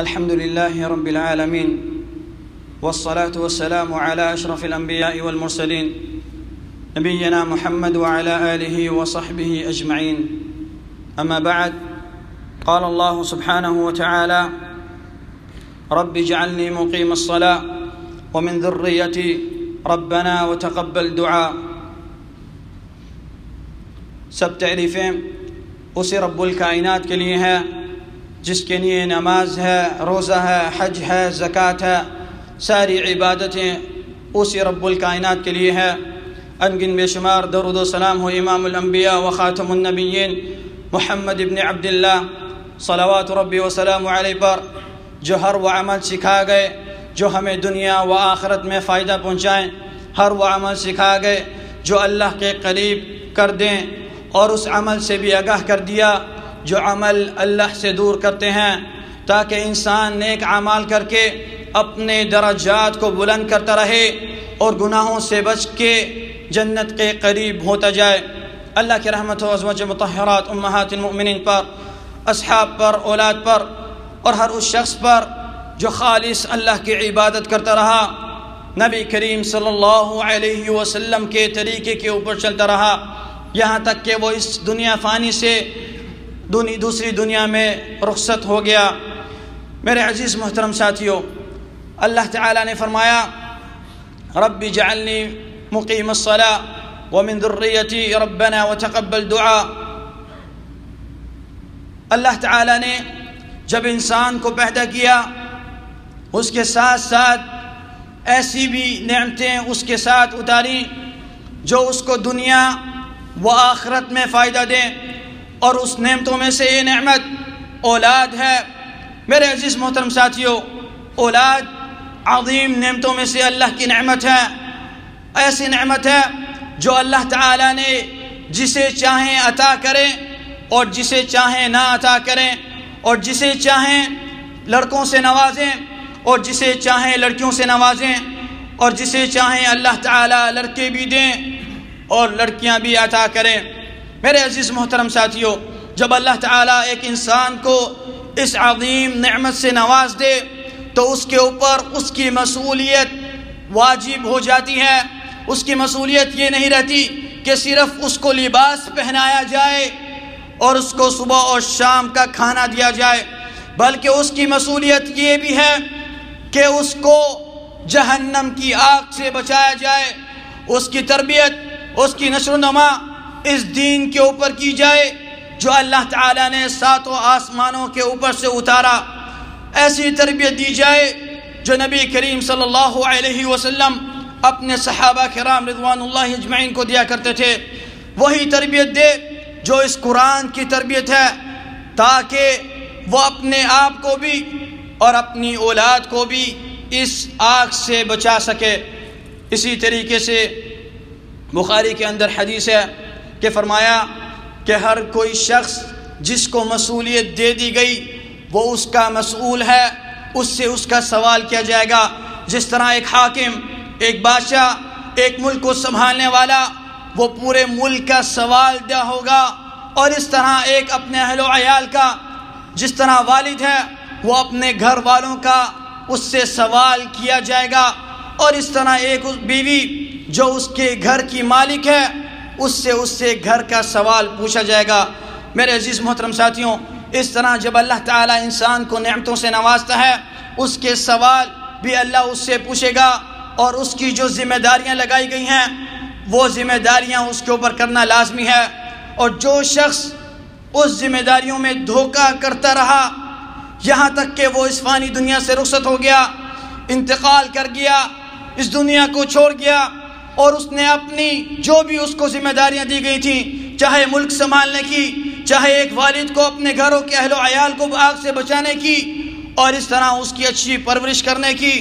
الحمد لله رب العالمين والصلاة والسلام على أشرف الأنبياء والمرسلين نبينا محمد وعلى آله وصحبه أجمعين. أما بعد، قال الله سبحانه وتعالى: رب اجعلني مقيم الصلاة ومن ذريتي ربنا وتقبل دعاء. سب تعریفیں اسی رب الکائنات کے لیے ہے جس کے لیے نماز ہے، روزہ ہے، حج ہے، زکوٰۃ ہے، ساری عبادتیں اسی رب الکائنات کے لیے ہے. انگن بے شمار درود و سلام ہو امام الانبیاء و خاتم النبیین محمد ابن عبداللہ صلوات ربی و سلام علیہ پر، جو ہر وہ عمل سکھا گئے جو ہمیں دنیا و آخرت میں فائدہ پہنچائیں، ہر وہ عمل سکھا گئے جو اللہ کے قریب کر دیں، اور اس عمل سے بھی آگاہ کر دیا جو عمل اللہ سے دور کرتے ہیں، تاکہ انسان نیک اعمال کر کے اپنے درجات کو بلند کرتا رہے اور گناہوں سے بچ کے جنت کے قریب ہوتا جائے. اللہ کی رحمت و ازواج مطہرات امہات المؤمنین پر، اصحاب پر، اولاد پر، اور ہر اس شخص پر جو خالص اللہ کی عبادت کرتا رہا، نبی کریم صلی اللہ علیہ وسلم کے طریقے کے اوپر چلتا رہا، یہاں تک کہ وہ اس دنیا فانی سے دوسری دنیا میں رخصت ہو گیا. میرے عزیز محترم ساتھیوں، اللہ تعالیٰ نے فرمایا: رب اجعلنی مقیم الصلاة ومن ذریتی ربنا وتقبل دعاء. اللہ تعالیٰ نے جب انسان کو پیدا کیا، اس کے ساتھ ساتھ ایسی بھی نعمتیں اس کے ساتھ اتاری جو اس کو دنیا و آخرت میں فائدہ دیں، اور اس نعمتوں میں سے یہ نعمت اولاد ہے. میرے عزیز محترم ساتھیوں، اولاد عظیم نعمتوں میں سے اللہ کی نعمت ہے. ایسی نعمت ہے جو اللہ تعالیٰ نے جسے چاہیں عطا کریں اور جسے چاہیں نہ عطا کریں، اور جسے چاہیں لڑکوں سے نوازیں اور جسے چاہیں لڑکیوں سے نوازیں، اور جسے چاہیں اللہ تعالیٰ لڑکے بھی دیں اور لڑکیاں بھی عطا کریں. میرے عزیز محترم ساتھیوں، جب اللہ تعالیٰ ایک انسان کو اس عظیم نعمت سے نواز دے تو اس کے اوپر اس کی مسئولیت واجب ہو جاتی ہے. اس کی مسئولیت یہ نہیں رہتی کہ صرف اس کو لباس پہنایا جائے اور اس کو صبح اور شام کا کھانا دیا جائے، بلکہ اس کی مسئولیت یہ بھی ہے کہ اس کو جہنم کی آگ سے بچایا جائے. اس کی تربیت، اس کی نشر و نما اس دین کے اوپر کی جائے جو اللہ تعالیٰ نے ساتوں آسمانوں کے اوپر سے اتارا. ایسی تربیت دی جائے جو نبی کریم صلی اللہ علیہ وسلم اپنے صحابہ کرام رضوان اللہ اجمعین کو دیا کرتے تھے. وہی تربیت دے جو اس قرآن کی تربیت ہے، تاکہ وہ اپنے آپ کو بھی اور اپنی اولاد کو بھی اس آگ سے بچا سکے. اسی طریقے سے بخاری کے اندر حدیث ہے کہ فرمایا کہ ہر کوئی شخص جس کو مسئولیت دے دی گئی وہ اس کا مسئول ہے، اس سے اس کا سوال کیا جائے گا. جس طرح ایک حاکم، ایک بادشاہ، ایک ملک کو سنبھالنے والا وہ پورے ملک کا سوال دہ ہوگا، اور اس طرح ایک اپنے اہل و عیال کا، جس طرح والد ہے وہ اپنے گھر والوں کا اس سے سوال کیا جائے گا، اور اس طرح ایک بیوی جو اس کے گھر کی مالک ہے اس سے گھر کا سوال پوچھا جائے گا. میرے عزیز محترم ساتھیوں، اس طرح جب اللہ تعالیٰ انسان کو نعمتوں سے نوازتا ہے، اس کے سوال بھی اللہ اس سے پوچھے گا، اور اس کی جو ذمہ داریاں لگائی گئی ہیں وہ ذمہ داریاں اس کے اوپر کرنا لازمی ہے. اور جو شخص اس ذمہ داریوں میں دھوکہ کرتا رہا یہاں تک کہ وہ اس فانی دنیا سے رخصت ہو گیا، انتقال کر گیا، اس دنیا کو چھوڑ گیا، اور اس نے اپنی جو بھی اس کو ذمہ داریاں دی گئی تھیں، چاہے ملک سنبھالنے کی، چاہے ایک والد کو اپنے گھروں کے اہل و عیال کو آگ سے بچانے کی، اور اس طرح اس کی اچھی پرورش کرنے کی،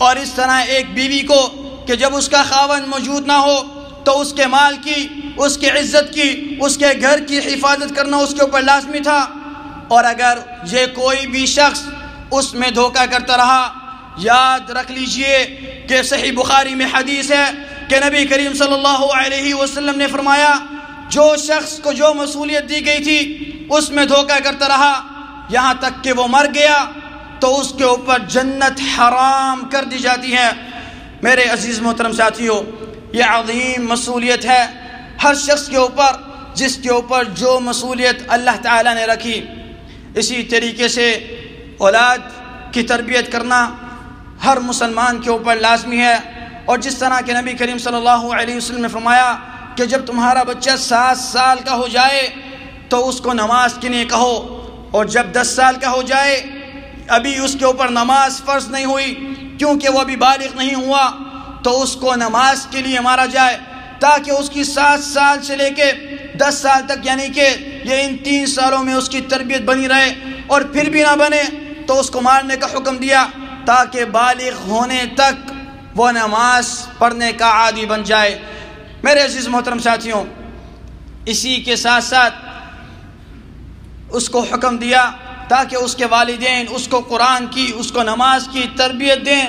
اور اس طرح ایک بیوی کو کہ جب اس کا خاوند موجود نہ ہو تو اس کے مال کی، اس کی عزت کی، اس کے گھر کی حفاظت کرنا اس کے اوپر لازمی تھا. اور اگر یہ کوئی بھی شخص اس میں دھوکہ کرتا رہا، یاد رکھ لیجئے کہ صحیح بخاری میں حدیث ہے کہ نبی کریم صلی اللہ علیہ وسلم نے فرمایا: جو شخص کو جو مسئولیت دی گئی تھی اس میں دھوکہ کرتا رہا یہاں تک کہ وہ مر گیا، تو اس کے اوپر جنت حرام کر دی جاتی ہے۔ میرے عزیز محترم ساتھیوں، یہ عظیم مسئولیت ہے ہر شخص کے اوپر، جس کے اوپر جو مسئولیت اللہ تعالیٰ نے رکھی۔ اسی طریقے سے اولاد کی تربیت کرنا ہر مسلمان کے اوپر لازمی ہے، اور جس طرح کہ نبی کریم صلی اللہ علیہ وسلم نے فرمایا کہ جب تمہارا بچہ 7 سال کا ہو جائے تو اس کو نماز کے لیے کہو، اور جب 10 سال کا ہو جائے ابھی اس کے اوپر نماز فرض نہیں ہوئی کیونکہ وہ ابھی بالغ نہیں ہوا، تو اس کو نماز کے لیے مارا جائے، تاکہ اس کی 7 سال سے لے کے 10 سال تک، یعنی کہ یہ ان 3 سالوں میں اس کی تربیت بنی رہے، اور پھر بھی نہ بنے تو اس کو مارنے کا حکم دیا، تاکہ بالغ ہونے تک وہ نماز پڑھنے کا عادی بن جائے۔ میرے عزیز محترم ساتھیوں، اسی کے ساتھ ساتھ اس کو حکم دیا تاکہ اس کے والدین اس کو قرآن کی، اس کو نماز کی تربیت دیں،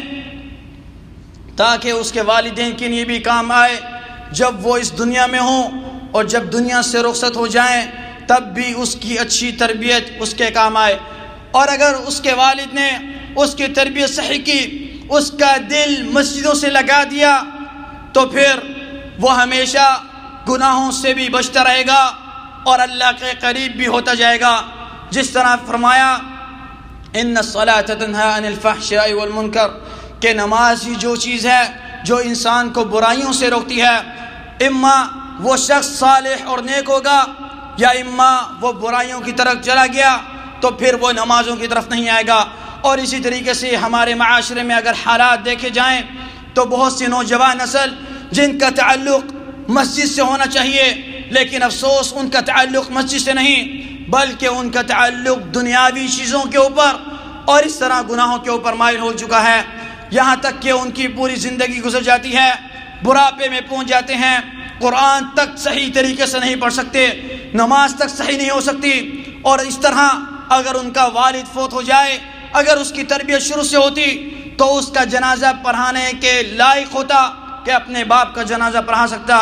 تاکہ اس کے والدین کے لیے بھی کام آئے جب وہ اس دنیا میں ہوں، اور جب دنیا سے رخصت ہو جائیں تب بھی اس کی اچھی تربیت اس کے کام آئے۔ اور اگر اس کے والد نے اس کی تربیت صحیح کی، اس کا دل مسجدوں سے لگا دیا، تو پھر وہ ہمیشہ گناہوں سے بھی بچتا رہے گا اور اللہ کے قریب بھی ہوتا جائے گا۔ جس طرح فرمایا ان الصلاۃ تنہی عن الفحشاء والمنکر، کہ نماز ہی جو چیز ہے جو انسان کو برائیوں سے روکتی ہے، اما وہ شخص صالح اور نیک ہوگا، یا اما وہ برائیوں کی طرف چلا گیا تو پھر وہ نمازوں کی طرف نہیں آئے گا۔ اور اسی طریقے سے ہمارے معاشرے میں اگر حالات دیکھے جائیں تو بہت سی نوجوان نسل جن کا تعلق مسجد سے ہونا چاہیے، لیکن افسوس ان کا تعلق مسجد سے نہیں بلکہ ان کا تعلق دنیاوی چیزوں کے اوپر اور اس طرح گناہوں کے اوپر مائل ہو چکا ہے، یہاں تک کہ ان کی پوری زندگی گزر جاتی ہے، بڑھاپے میں پہنچ جاتے ہیں، قرآن تک صحیح طریقے سے نہیں پڑھ سکتے، نماز تک صحیح نہیں ہو سکتی۔ اور اس طرح اگر ان کا والد فوت ہو جائے، اگر اس کی تربیت شروع سے ہوتی تو اس کا جنازہ پڑھانے کے لائق ہوتا کہ اپنے باپ کا جنازہ پڑھا سکتا۔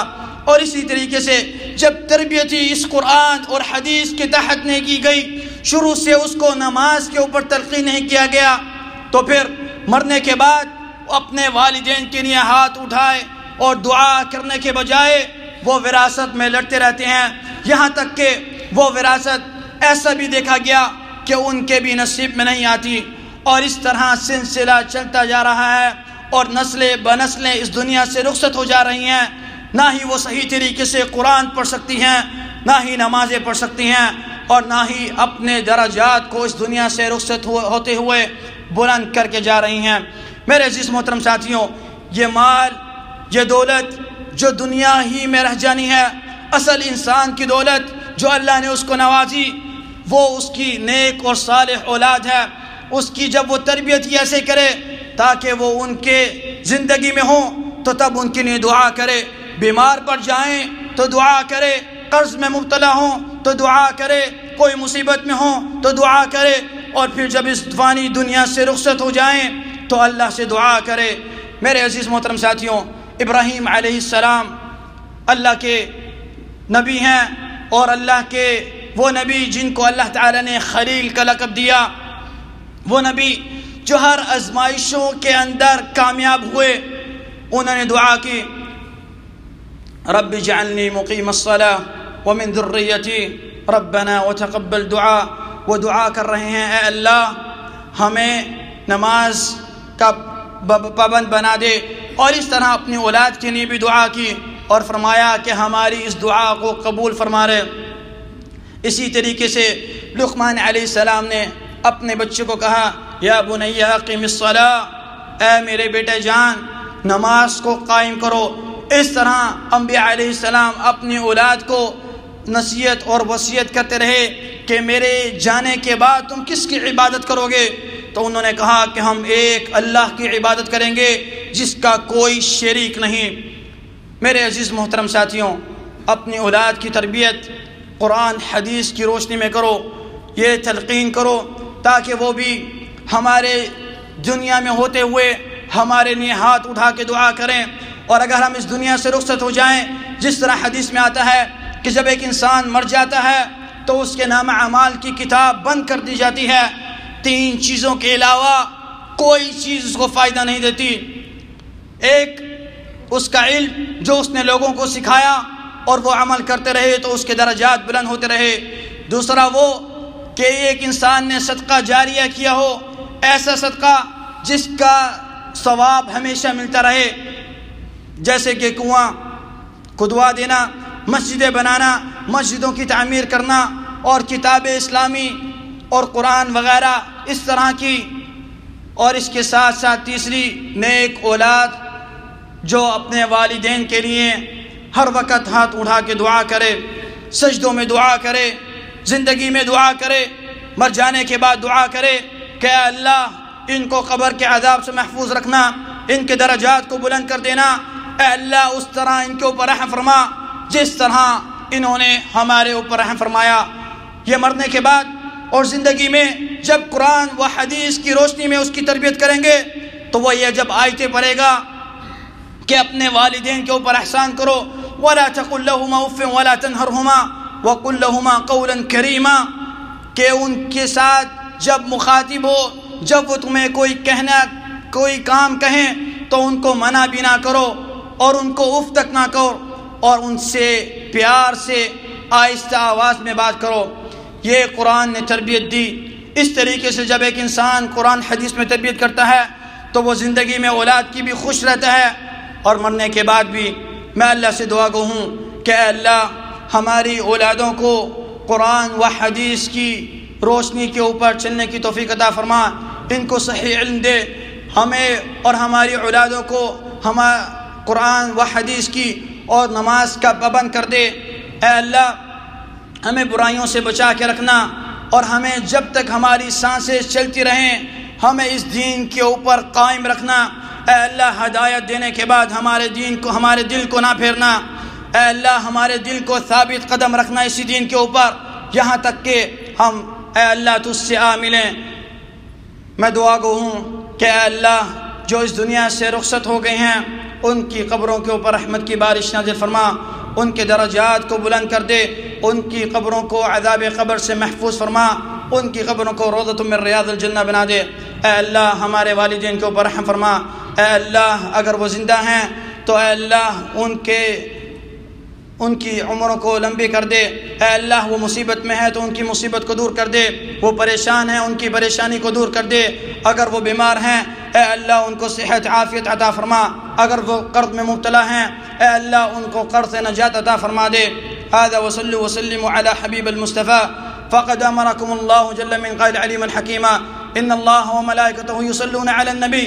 اور اسی طریقے سے جب تربیت ہی اس قرآن اور حدیث کے تحت نہیں کی گئی، شروع سے اس کو نماز کے اوپر تلقین نہیں کیا گیا، تو پھر مرنے کے بعد اپنے والدین کے لیے ہاتھ اٹھائے اور دعا کرنے کے بجائے وہ وراثت میں لڑتے رہتے ہیں، یہاں تک کہ وہ وراثت ایسا بھی دیکھا گیا کہ ان کے بھی نصیب میں نہیں آتی، اور اس طرح سلسلہ چلتا جا رہا ہے، اور نسلیں بنسلیں اس دنیا سے رخصت ہو جا رہی ہیں، نہ ہی وہ صحیح طریقے سے قرآن پڑھ سکتی ہیں، نہ ہی نمازیں پڑھ سکتی ہیں، اور نہ ہی اپنے درجات کو اس دنیا سے رخصت ہوتے ہوئے بلند کر کے جا رہی ہیں۔ میرے عزیز محترم ساتھیوں، یہ مال، یہ دولت جو دنیا ہی میں رہ جانی ہے، اصل انسان کی دولت جو اللہ نے اس کو نوازی وہ اس کی نیک اور صالح اولاد ہے، اس کی جب وہ تربیت ہی ایسے کرے تاکہ وہ ان کے زندگی میں ہوں تو تب ان کے لیے دعا کرے، بیمار پڑ جائیں تو دعا کرے، قرض میں مبتلا ہوں تو دعا کرے، کوئی مصیبت میں ہوں تو دعا کرے، اور پھر جب اس فانی دنیا سے رخصت ہو جائیں تو اللہ سے دعا کرے۔ میرے عزیز محترم ساتھیوں، ابراہیم علیہ السلام اللہ کے نبی ہیں، اور اللہ کے وہ نبی جن کو اللہ تعالی نے خلیل کا لقب دیا، وہ نبی جو ہر آزمائشوں کے اندر کامیاب ہوئے، انہوں نے دعا کی رب اجعلنی مقیم الصلاۃ ومن ذریتی ربنا وتقبل دعا۔ وہ دعا کر رہے ہیں اے اللہ ہمیں نماز کا پابند بنا دے، اور اس طرح اپنی اولاد کے لیے بھی دعا کی اور فرمایا کہ ہماری اس دعا کو قبول فرما رہے۔ اسی طریقے سے لقمان علیہ السلام نے اپنے بچے کو کہا یا بنی اقم الصلاۃ، اے میرے بیٹے جان نماز کو قائم کرو۔ اس طرح انبیاء علیہ السلام اپنی اولاد کو نصیحت اور وصیت کرتے رہے کہ میرے جانے کے بعد تم کس کی عبادت کرو گے؟ تو انہوں نے کہا کہ ہم ایک اللہ کی عبادت کریں گے جس کا کوئی شریک نہیں۔ میرے عزیز محترم ساتھیوں، اپنی اولاد کی تربیت قرآن حدیث کی روشنی میں کرو، یہ تلقین کرو تاکہ وہ بھی ہمارے دنیا میں ہوتے ہوئے ہمارے لیے ہاتھ اٹھا کے دعا کریں، اور اگر ہم اس دنیا سے رخصت ہو جائیں، جس طرح حدیث میں آتا ہے کہ جب ایک انسان مر جاتا ہے تو اس کے نام اعمال کی کتاب بند کر دی جاتی ہے، تین چیزوں کے علاوہ کوئی چیز اس کو فائدہ نہیں دیتی۔ ایک اس کا علم جو اس نے لوگوں کو سکھایا اور وہ عمل کرتے رہے تو اس کے درجات بلند ہوتے رہے۔ دوسرا وہ کہ ایک انسان نے صدقہ جاریہ کیا ہو، ایسا صدقہ جس کا ثواب ہمیشہ ملتا رہے، جیسے کہ کنواں کھدوا دینا، مسجدیں بنانا، مسجدوں کی تعمیر کرنا اور کتاب اسلامی اور قرآن وغیرہ اس طرح کی۔ اور اس کے ساتھ ساتھ تیسری، نیک اولاد جو اپنے والدین کے لیے ہر وقت ہاتھ اٹھا کے دعا کرے، سجدوں میں دعا کرے، زندگی میں دعا کرے، مر جانے کے بعد دعا کرے کہ اے اللہ ان کو قبر کے عذاب سے محفوظ رکھنا، ان کے درجات کو بلند کر دینا، اے اللہ اس طرح ان کے اوپر رحم فرما جس طرح انہوں نے ہمارے اوپر رحم فرمایا۔ یہ مرنے کے بعد اور زندگی میں جب قرآن و حدیث کی روشنی میں اس کی تربیت کریں گے تو وہ یہ جب آیتیں پڑھے گا کہ اپنے والدین کے اوپر احسان کرو، وَلَا تَقُلْ لَهُمَا اُفٍّ وَلَا تَنْهَرْهُمَا وَقُلْ لَهُمَا قَوْلًا كَرِيمًا، کہ ان کے ساتھ جب مخاطب ہو، جب وہ تمہیں کوئی کام کہیں تو ان کو منع بھی نہ کرو اور ان کو اف تک نہ کرو اور ان سے پیار سے آہستہ آواز میں بات کرو۔ یہ قرآن نے تربیت دی۔ اس طریقے سے جب ایک انسان قرآن حدیث میں تربیت کرتا ہے تو وہ زندگی میں اولاد کی بھی خوش رہتا ہے اور مرنے کے بعد بھی۔ میں اللہ سے دعا گو ہوں کہ اے اللہ ہماری اولادوں کو قرآن و حدیث کی روشنی کے اوپر چلنے کی توفیق عطا فرما، ان کو صحیح علم دے، ہمیں اور ہماری اولادوں کو قرآن و حدیث کی اور نماز کا پابند کر دے۔ اے اللہ ہمیں برائیوں سے بچا کے رکھنا اور ہمیں جب تک ہماری سانسیں چلتی رہیں ہمیں اس دین کے اوپر قائم رکھنا۔ اے اللہ ہدایت دینے کے بعد ہمارے دل کو نہ پھیرنا۔ اے اللہ ہمارے دل کو ثابت قدم رکھنا اسی دین کے اوپر یہاں تک کہ ہم اے اللہ تجھ سے آ ملیں۔ میں دعا گو ہوں کہ اے اللہ جو اس دنیا سے رخصت ہو گئے ہیں ان کی قبروں کے اوپر رحمت کی بارش نازل فرما، ان کے درجات کو بلند کر دے، ان کی قبروں کو عذاب قبر سے محفوظ فرما، ان کی قبروں کو روضۃ من ریاض الجنہ بنا دے۔ اے اللہ ہمارے والدین کے اوپر رحم فرما۔ اے اللہ اگر وہ زندہ ہیں تو اے اللہ ان کی عمروں کو لمبی کر دے۔ اے اللہ وہ مصیبت میں ہے تو ان کی مصیبت کو دور کر دے، وہ پریشان ہیں ان کی پریشانی کو دور کر دے، اگر وہ بیمار ہیں اے اللہ ان کو صحت عافیت عطا فرما، اگر وہ قرض میں مبتلا ہیں اے اللہ ان کو قرض سے نجات عطا فرما دے۔ هذا وصلوا وسلموا على حبيب المصطفى فقد أمركم الله جل من قائل عليما حكيما إن الله وملائكته يصلون على النبي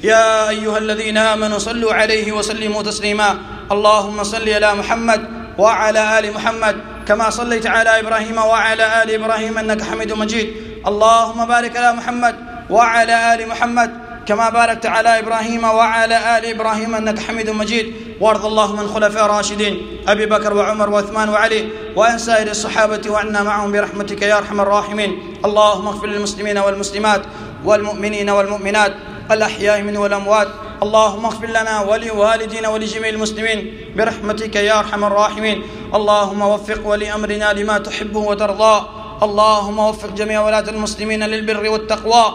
يا أيها الذين آمنوا صلوا عليه وسلموا تسليما اللهم صل على محمد وعلى آل محمد كما صليت على إبراهيم وعلى آل إبراهيم إنك حميد مجيد اللهم بارك على محمد وعلى آل محمد كما باركت على إبراهيم وعلى آل إبراهيم إنك حميد مجيد وارض اللهم عن خلفاء الراشدين أبي بكر وعمر وعثمان وعلي وعن سائر الصحابة وعنا معهم برحمتك يا أرحم الراحمين اللهم اغفر للمسلمين والمسلمات والمؤمنين والمؤمنات الأحياء منهم والأموات اللهم اغفر لنا ولوالدينا ولجميع المسلمين برحمتك يا أرحم الراحمين اللهم وفق ولي أمرنا لما تحبه وترضى اللهم وفق جميع ولاة المسلمين للبر والتقوى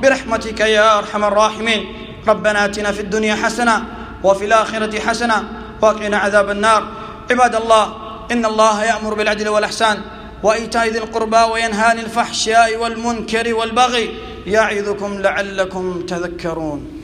برحمتك يا أرحم الراحمين ربنا آتنا في الدنيا حسنة وفي الآخرة حسنة وقنا عذاب النار عباد الله إن الله يأمر بالعدل والإحسان وإيتاء ذي القربى وينهى عن الفحشاء والمنكر والبغي يعظكم لعلكم تذكرون